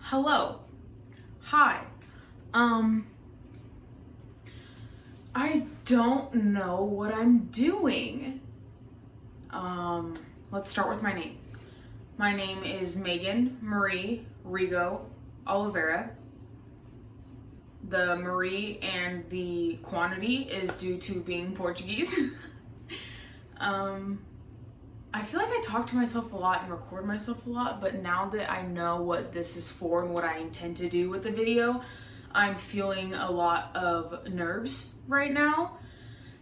Hello. Hi. I don't know what I'm doing. Let's start with my name. My name is Megan Marie Rigo Oliveira. The Marie and the quantity is due to being Portuguese. I feel like I talk to myself a lot and record myself a lot, but now that I know what this is for and what I intend to do with the video, I'm feeling a lot of nerves right now.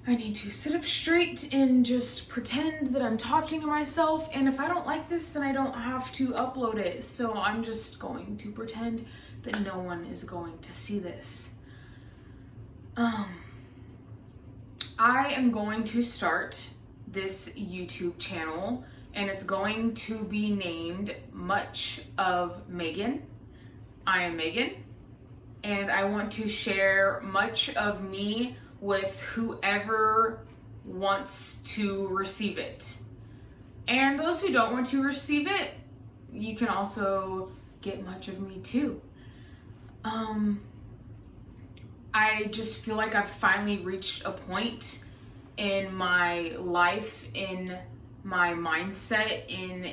I need to sit up straight and just pretend that I'm talking to myself, and if I don't like this, then I don't have to upload it. So I'm just going to pretend that no one is going to see this. I am going to start this YouTube channel, and it's going to be named MUCHofMEGAN. I am Megan, and I want to share much of me with whoever wants to receive it. And those who don't want to receive it, you can also get much of me too. I just feel like I've finally reached a point in my life, in my mindset, in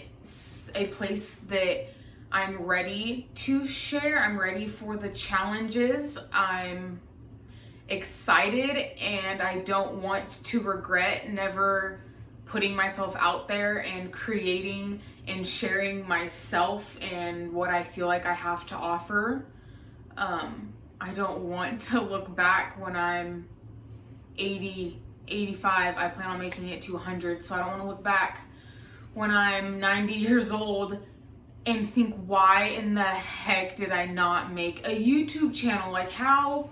a place that I'm ready to share. I'm ready for the challenges. I'm excited, and I don't want to regret never putting myself out there and creating and sharing myself and what I feel like I have to offer. I don't want to look back when I'm 80, 85. I plan on making it to 100, so I don't want to look back when I'm 90 years old and think, why in the heck did I not make a YouTube channel? Like, how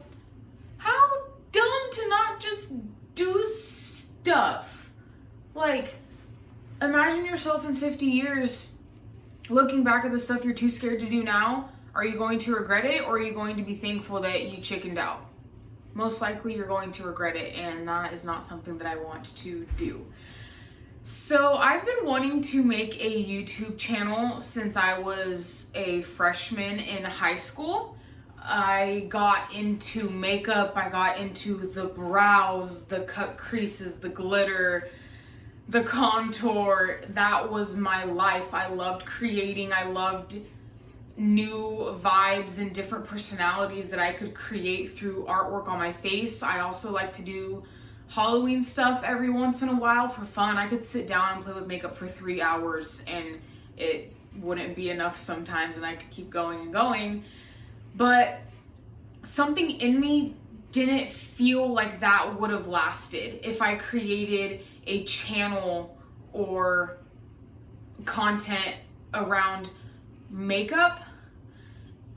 dumb to not just do stuff. Like, imagine yourself in 50 years looking back at the stuff you're too scared to do now. Are you going to regret it, or are you going to be thankful that you chickened out? Most likely you're going to regret it, and that is not something that I want to do. So I've been wanting to make a YouTube channel since I was a freshman in high school. I got into makeup, I got into the brows, the cut creases, the glitter, the contour. That was my life. I loved creating. I loved new vibes and different personalities that I could create through artwork on my face. I also like to do Halloween stuff every once in a while for fun. I could sit down and play with makeup for 3 hours and it wouldn't be enough sometimes, and I could keep going and going. But something in me didn't feel like that would have lasted if I created a channel or content around makeup.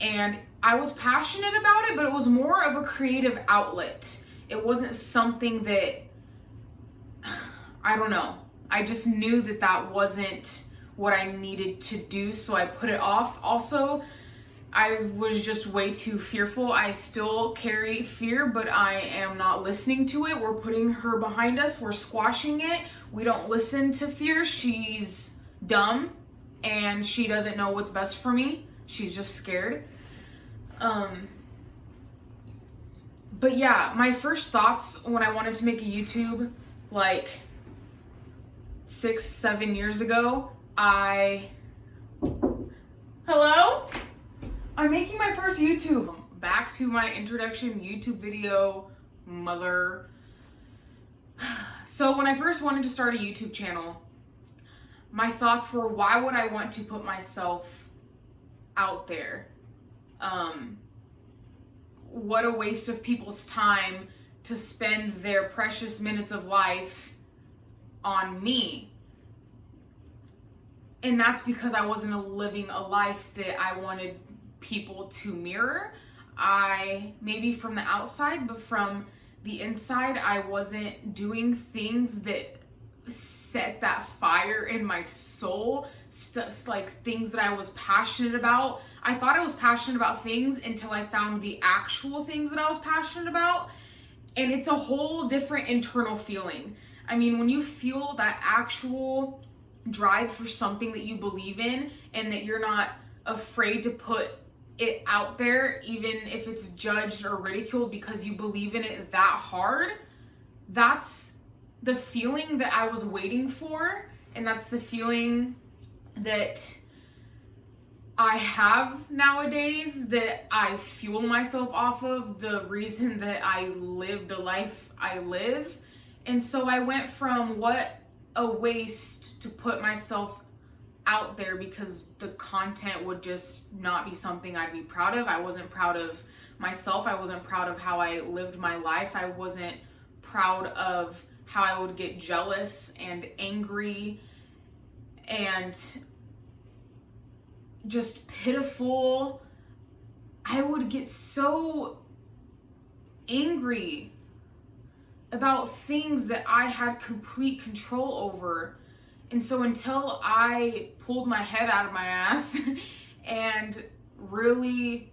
And I was passionate about it, but it was more of a creative outlet. It wasn't something that, I don't know. I just knew that that wasn't what I needed to do, so I put it off. Also, I was just way too fearful. I still carry fear, but I am not listening to it. We're putting her behind us. We're squashing it. We don't listen to fear. She's dumb, and she doesn't know what's best for me. She's just scared. But yeah, my first thoughts when I wanted to make a YouTube, like 6, 7 years ago, Hello? I'm making my first YouTube. Back to my introduction YouTube video, mother. So when I first wanted to start a YouTube channel, my thoughts were, why would I want to put myself out there? What a waste of people's time to spend their precious minutes of life on me. And that's because I wasn't living a life that I wanted people to mirror. Maybe from the outside, but from the inside, I wasn't doing things that set that fire in my soul, like things that I was passionate about. I thought I was passionate about things until I found the actual things that I was passionate about, and it's a whole different internal feeling. I mean, when you feel that actual drive for something that you believe in and that you're not afraid to put it out there, even if it's judged or ridiculed because you believe in it that hard, that's the feeling that I was waiting for. And that's the feeling that I have nowadays, that I fuel myself off of, the reason that I live the life I live. And so I went from what a waste to put myself out there because the content would just not be something I'd be proud of. I wasn't proud of myself. I wasn't proud of how I lived my life. I wasn't proud of how I would get jealous and angry and just pitiful. I would get so angry about things that I had complete control over. And so until I pulled my head out of my ass and really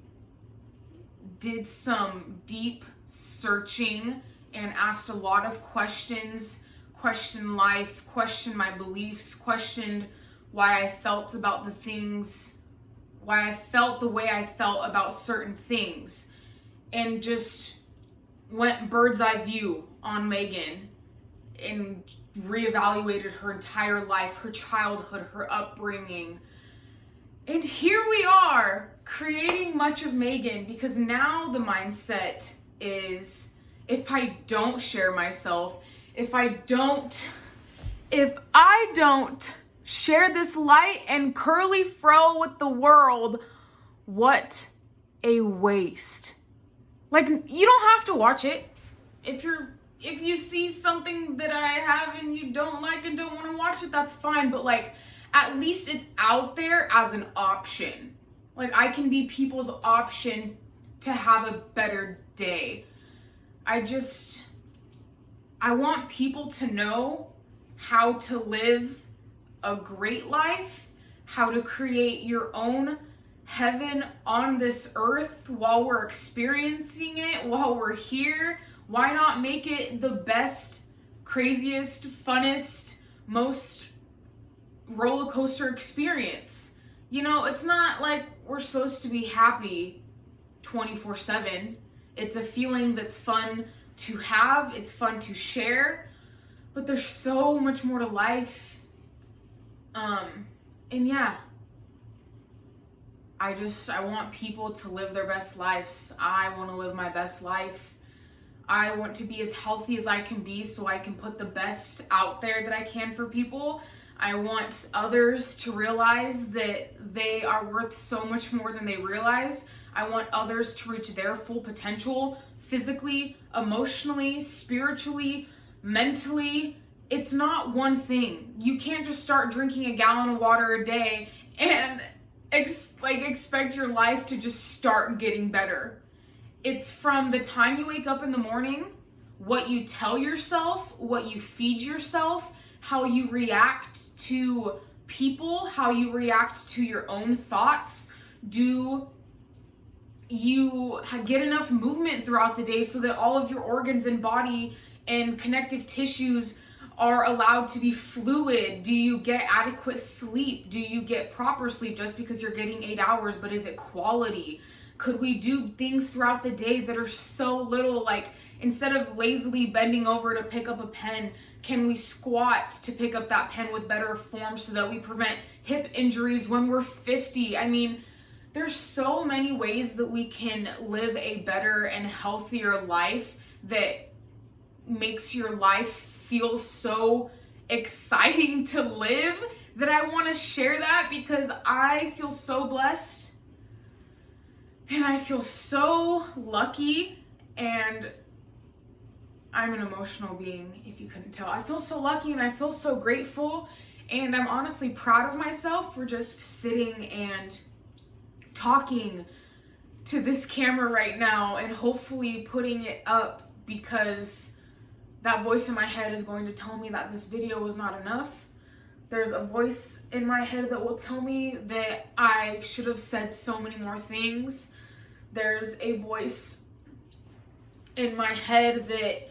did some deep searching and asked a lot of questions, questioned life, questioned my beliefs, questioned why I felt about the things, why I felt the way I felt about certain things, and just went bird's eye view on Megan and reevaluated her entire life, her childhood, her upbringing. And here we are creating Much of Megan, because now the mindset is, if I don't share myself, if I don't share this light and curly fro with the world, what a waste. Like, you don't have to watch it. If you see something that I have and you don't like and don't want to watch it, that's fine. But like, at least it's out there as an option. Like, I can be people's option to have a better day. I want people to know how to live a great life, how to create your own heaven on this earth while we're experiencing it, while we're here. Why not make it the best, craziest, funnest, most roller coaster experience? You know, it's not like we're supposed to be happy 24/7. It's a feeling that's fun to have, it's fun to share, but there's so much more to life. And yeah, I want people to live their best lives. I want to live my best life. I want to be as healthy as I can be so I can put the best out there that I can for people. I want others to realize that they are worth so much more than they realize. I want others to reach their full potential physically, emotionally, spiritually, mentally. It's not one thing. You can't just start drinking a gallon of water a day and expect your life to just start getting better. It's from the time you wake up in the morning, what you tell yourself, what you feed yourself, how you react to people, how you react to your own thoughts. Do you get enough movement throughout the day so that all of your organs and body and connective tissues are allowed to be fluid? Do you get adequate sleep? Do you get proper sleep? Just because you're getting 8 hours, but is it quality? Could we do things throughout the day that are so little, like instead of lazily bending over to pick up a pen, can we squat to pick up that pen with better form so that we prevent hip injuries when we're 50? I mean, there's so many ways that we can live a better and healthier life that makes your life feel so exciting to live, that I want to share that because I feel so blessed. And I feel so lucky, and I'm an emotional being, if you couldn't tell. I feel so lucky and I feel so grateful, and I'm honestly proud of myself for just sitting and talking to this camera right now and hopefully putting it up, because that voice in my head is going to tell me that this video was not enough. There's a voice in my head that will tell me that I should have said so many more things. There's a voice in my head that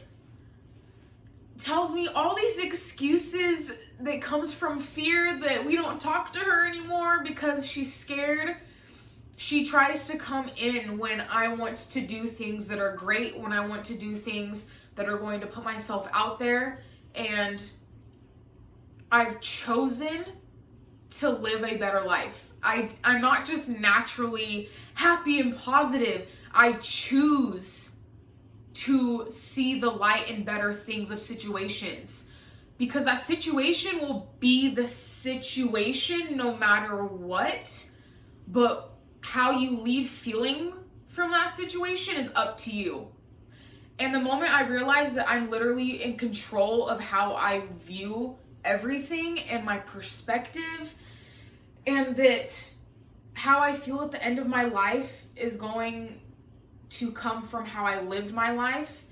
tells me all these excuses that comes from fear that we don't talk to her anymore because she's scared. She tries to come in when I want to do things that are great, when I want to do things that are going to put myself out there. And I've chosen to live a better life. I'm not just naturally happy and positive. I choose to see the light in better things of situations, because that situation will be the situation no matter what, but how you leave feeling from that situation is up to you. And the moment I realized that I'm literally in control of how I view everything and my perspective, and that how I feel at the end of my life is going to come from how I lived my life,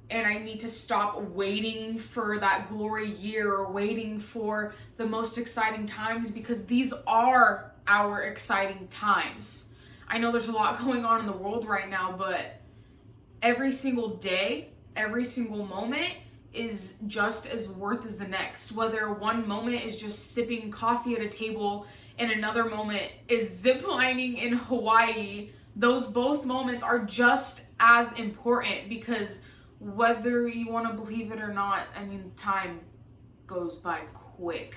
and I need to stop waiting for that glory year or waiting for the most exciting times, because these are our exciting times. I know there's a lot going on in the world right now, but every single day, every single moment is just as worth as the next. Whether one moment is just sipping coffee at a table and another moment is ziplining in Hawaii, those both moments are just as important, because whether you want to believe it or not, I mean, time goes by quick.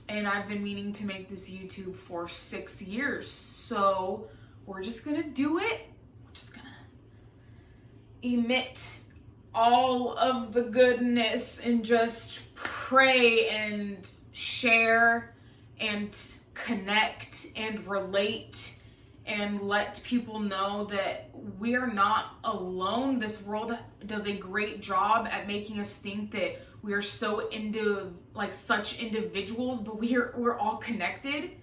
And I've been meaning to make this YouTube for 6 years, so we're just gonna do it. We're just gonna emit all of the goodness and just pray and share and connect and relate and let people know that we are not alone. This world does a great job at making us think that we are so such individuals, but we're all connected.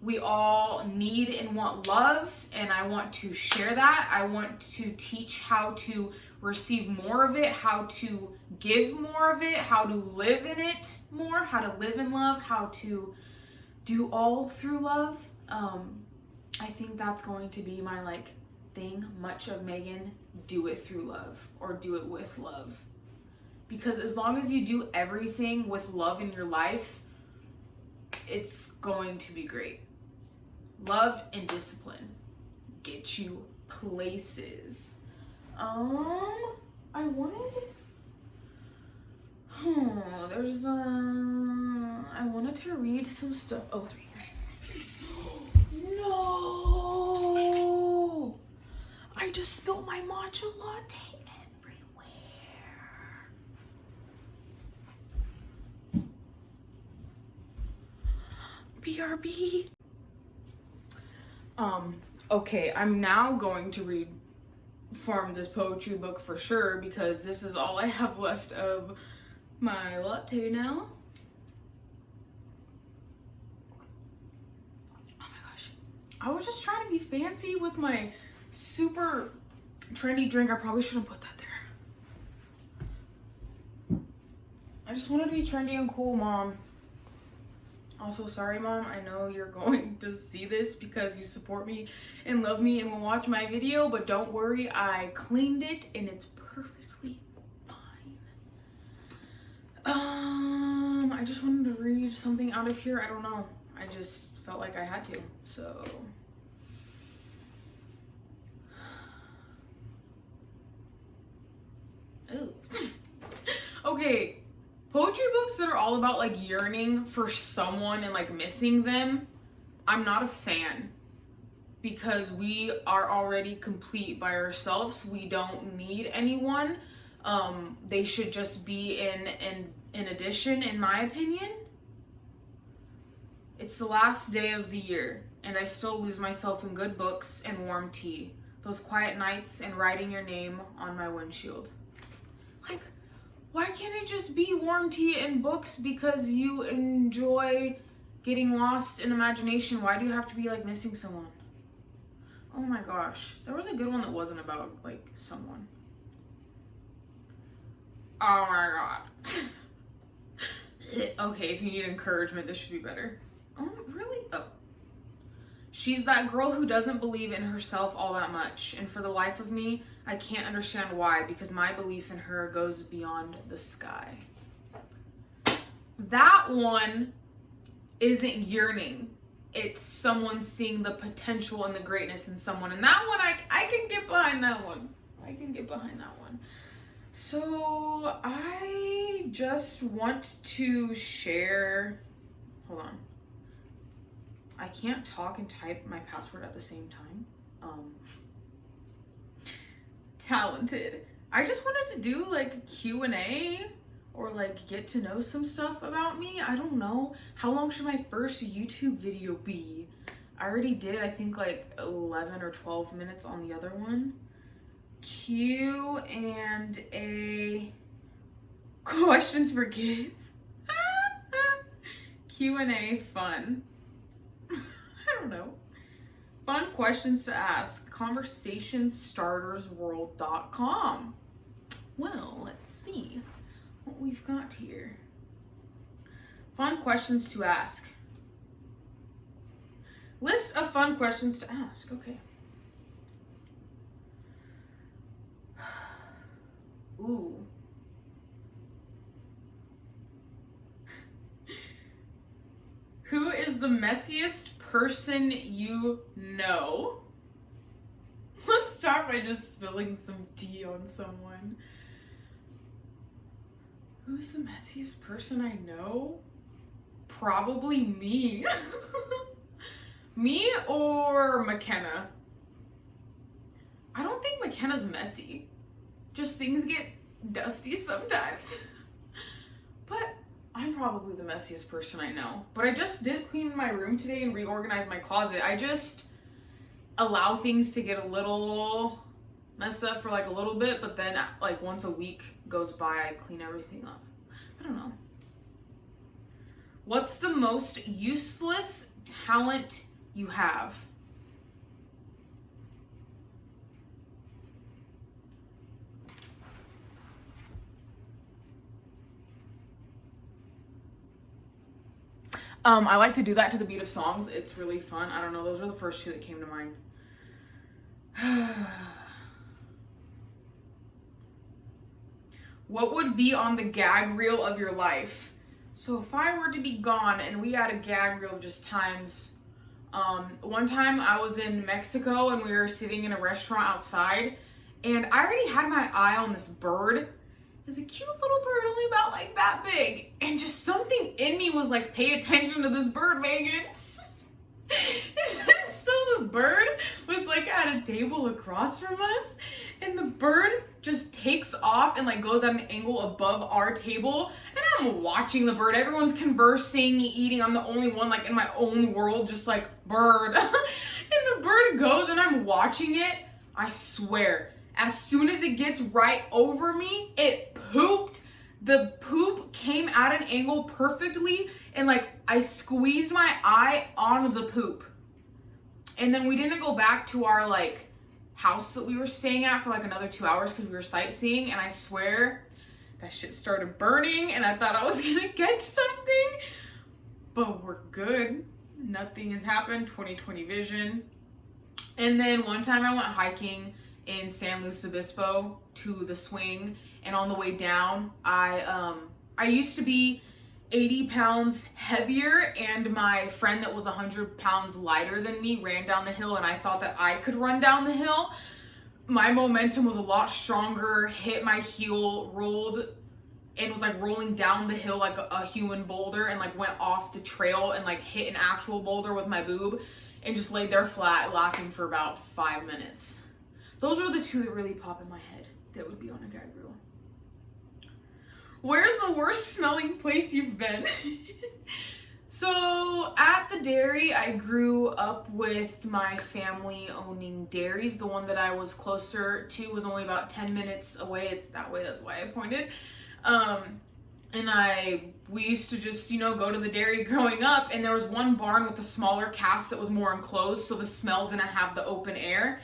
We all need and want love, and I want to share that. I want to teach how to receive more of it, how to give more of it, how to live in it more, how to live in love, how to do all through love. I think that's going to be my thing, much of Megan, do it through love, or do it with love. Because as long as you do everything with love in your life, it's going to be great. Love and discipline get you places. I wanted to read some stuff. Oh, it's right here. No! I just spilled my matcha latte everywhere. BRB. Okay, I'm now going to read from this poetry book for sure, because this is all I have left of my latte now. Oh my gosh. I was just trying to be fancy with my super trendy drink. I probably shouldn't put that there. I just wanted to be trendy and cool, Mom. Also, sorry, Mom, I know you're going to see this because you support me and love me and will watch my video, but don't worry, I cleaned it and it's perfectly fine. I just wanted to read something out of here. I don't know. I just felt like I had to, so. Ooh. Okay. Poetry books that are all about yearning for someone and missing them, I'm not a fan, because we are already complete by ourselves. We don't need anyone. They should just be in addition, in my opinion. It's the last day of the year, and I still lose myself in good books and warm tea, those quiet nights and writing your name on my windshield. Why can't it just be warm tea and books because you enjoy getting lost in imagination? Why do you have to be missing someone? Oh my gosh. There was a good one that wasn't about someone. Oh my god. Okay, if you need encouragement, this should be better. Oh, really? Oh. She's that girl who doesn't believe in herself all that much, and for the life of me, I can't understand why, because my belief in her goes beyond the sky. That one isn't yearning. it's someone seeing the potential and the greatness in someone. And that one, I can get behind that one. I can get behind that one. So I just want to share, hold on. I can't talk and type my password at the same time. Talented. I just wanted to do like a Q&A or like get to know some stuff about me. I don't know. How long should my first YouTube video be? I already did, I think like 11 or 12 minutes on the other one. Q&A questions for kids. Q&A fun. I don't know. Fun questions to ask. Conversationstartersworld.com. Well, let's see what we've got here. Fun questions to ask. List of fun questions to ask. Okay. Ooh. Who is the messiest person you know? Let's start by just spilling some tea on someone. Who's the messiest person I know? Probably me. Me or McKenna. I don't think McKenna's messy. Just things get dusty sometimes. But I'm probably the messiest person I know. But I just did clean my room today and reorganize my closet. I just allow things to get a little messed up for like a little bit, but then like once a week goes by, I clean everything up. I don't know. What's the most useless talent you have? I like to do that to the beat of songs. It's really fun. I don't know. Those are the first two that came to mind. What would be on the gag reel of your life? So if I were to be gone and we had a gag reel of just times, one time I was in Mexico and we were sitting in a restaurant outside and I already had my eye on this bird. It's a cute little bird, only about like that big. And just something in me was like, pay attention to this bird, Megan. So the bird was like at a table across from us and the bird just takes off and like goes at an angle above our table and I'm watching the bird. Everyone's conversing, eating. I'm the only one like in my own world, just like bird. And the bird goes and I'm watching it. I swear, as soon as it gets right over me, it pooped. The poop came at an angle perfectly and like I squeezed my eye on the poop. And then we didn't go back to our like house that we were staying at for like another 2 hours because we were sightseeing, and I swear that shit started burning and I thought I was gonna catch something, but we're good. Nothing has happened. 20/20 vision. And then one time I went hiking in San Luis Obispo to the swing, and on the way down I used to be 80 pounds heavier, and my friend that was 100 pounds lighter than me ran down the hill and I thought that I could run down the hill. My momentum was a lot stronger, hit my heel, rolled, and was like rolling down the hill like a human boulder, and like went off the trail and like hit an actual boulder with my boob and just laid there flat laughing for about 5 minutes. Those are the two that really pop in my head that would be on a gag reel. Where's the worst smelling place you've been? So at the dairy, I grew up with my family owning dairies. The one that I was closer to was only about 10 minutes away. It's that way, that's why I pointed. And we used to just, go to the dairy growing up, and there was one barn with a smaller cask that was more enclosed, so the smell didn't have the open air.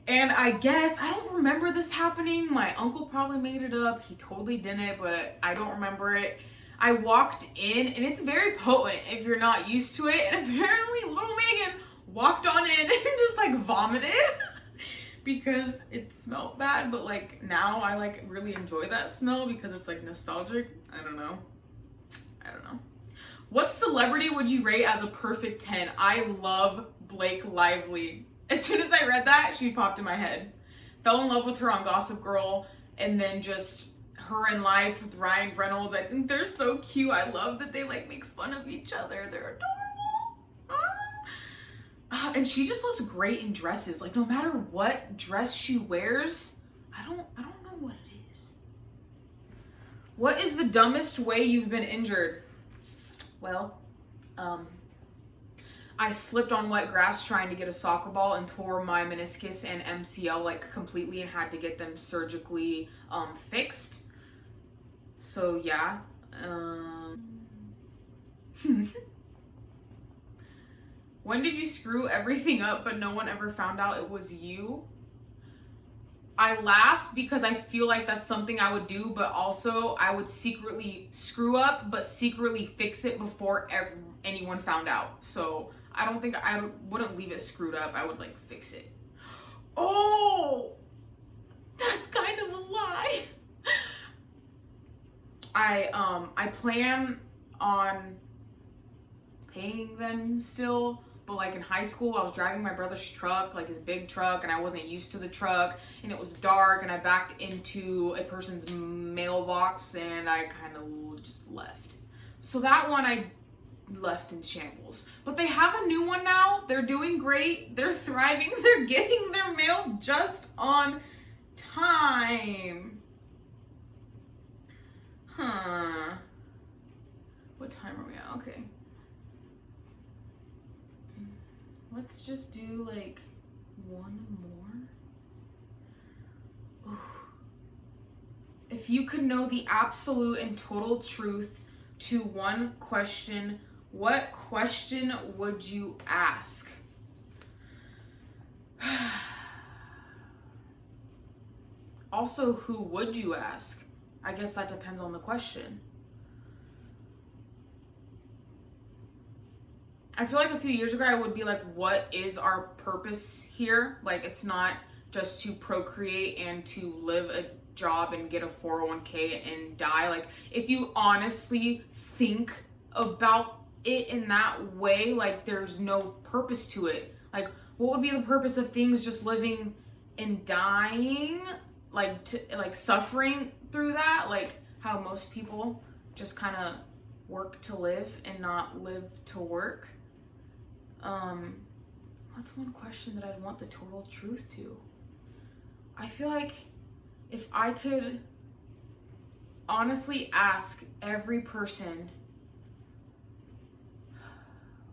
And I guess, I don't remember this happening. My uncle probably made it up. He totally didn't, but I don't remember it. I walked in, and it's very potent if you're not used to it. And apparently little Megan walked on in and just like vomited because it smelled bad. But like now I like really enjoy that smell because it's like nostalgic. I don't know. What celebrity would you rate as a perfect 10? I love Blake Lively. As soon as I read that, she popped in my head. Fell in love with her on Gossip Girl, and then just her in life with Ryan Reynolds. I think they're so cute. I love that they like make fun of each other. They're adorable. And she just looks great in dresses. Like no matter what dress she wears, I don't know what it is. What is the dumbest way you've been injured? Well, I slipped on wet grass trying to get a soccer ball and tore my meniscus and MCL like completely and had to get them surgically fixed. So yeah. When did you screw everything up but no one ever found out it was you? I laugh because I feel like that's something I would do, but also I would secretly screw up but secretly fix it before anyone found out. So I don't think I wouldn't leave it screwed up. I would like fix it. Oh, that's kind of a lie. I plan on paying them still, but like in high school I was driving my brother's truck, like his big truck, and I wasn't used to the truck and it was dark and I backed into a person's mailbox and I kind of just left. So that one I left in shambles. But they have a new one now. They're doing great. They're thriving. They're getting their mail just on time. Huh. What time are we at? Okay. Let's just do like one more. Ooh. If you could know the absolute and total truth to one question, what question would you ask? Also, who would you ask? I guess that depends on the question. I feel like a few years ago I would be like, what is our purpose here? Like, it's not just to procreate and to live a job and get a 401k and die. Like, if you honestly think about it in that way, like there's no purpose to it. Like, what would be the purpose of things just living and dying? Like suffering through that? Like how most people just kind of work to live and not live to work. What's one question that I'd want the total truth to? I feel like if I could honestly ask every person,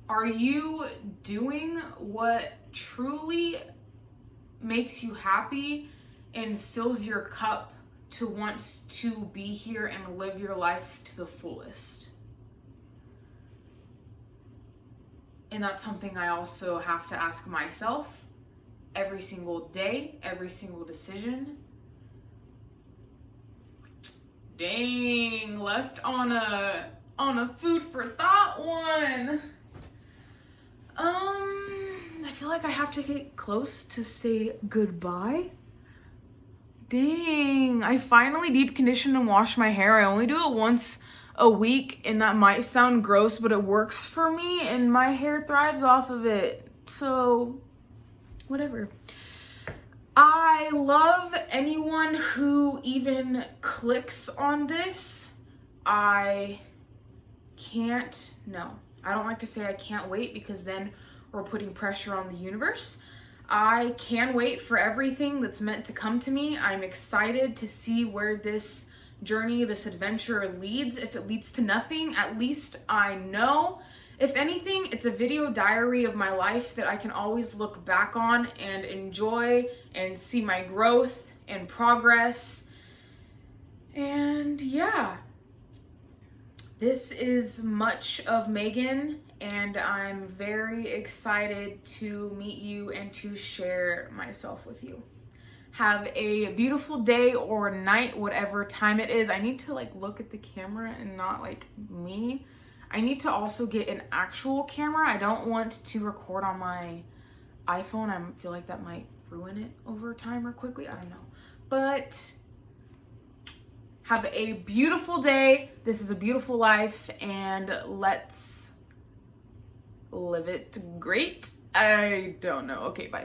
are you doing what truly makes you happy and fills your cup to want to be here and live your life to the fullest? And that's something I also have to ask myself every single day, every single decision. Dang, left on a food for thought one. I feel like I have to get close to say goodbye. Dang, I finally deep conditioned and washed my hair. I only do it once a week, and that might sound gross, but it works for me and my hair thrives off of it. So, whatever. I love anyone who even clicks on this. I don't like to say I can't wait because then we're putting pressure on the universe. I can wait for everything that's meant to come to me. I'm excited to see where this journey, this adventure leads. If it leads to nothing, at least I know. If anything, it's a video diary of my life that I can always look back on and enjoy and see my growth and progress. And yeah, this is Much of Megan, and I'm very excited to meet you and to share myself with you. Have a beautiful day or night, whatever time it is. I need to like look at the camera and not like me. I need to also get an actual camera. I don't want to record on my iPhone. I feel like that might ruin it over time or quickly. I don't know. But Have a beautiful day. This is a beautiful life, and let's live it great. I don't know. Okay, bye.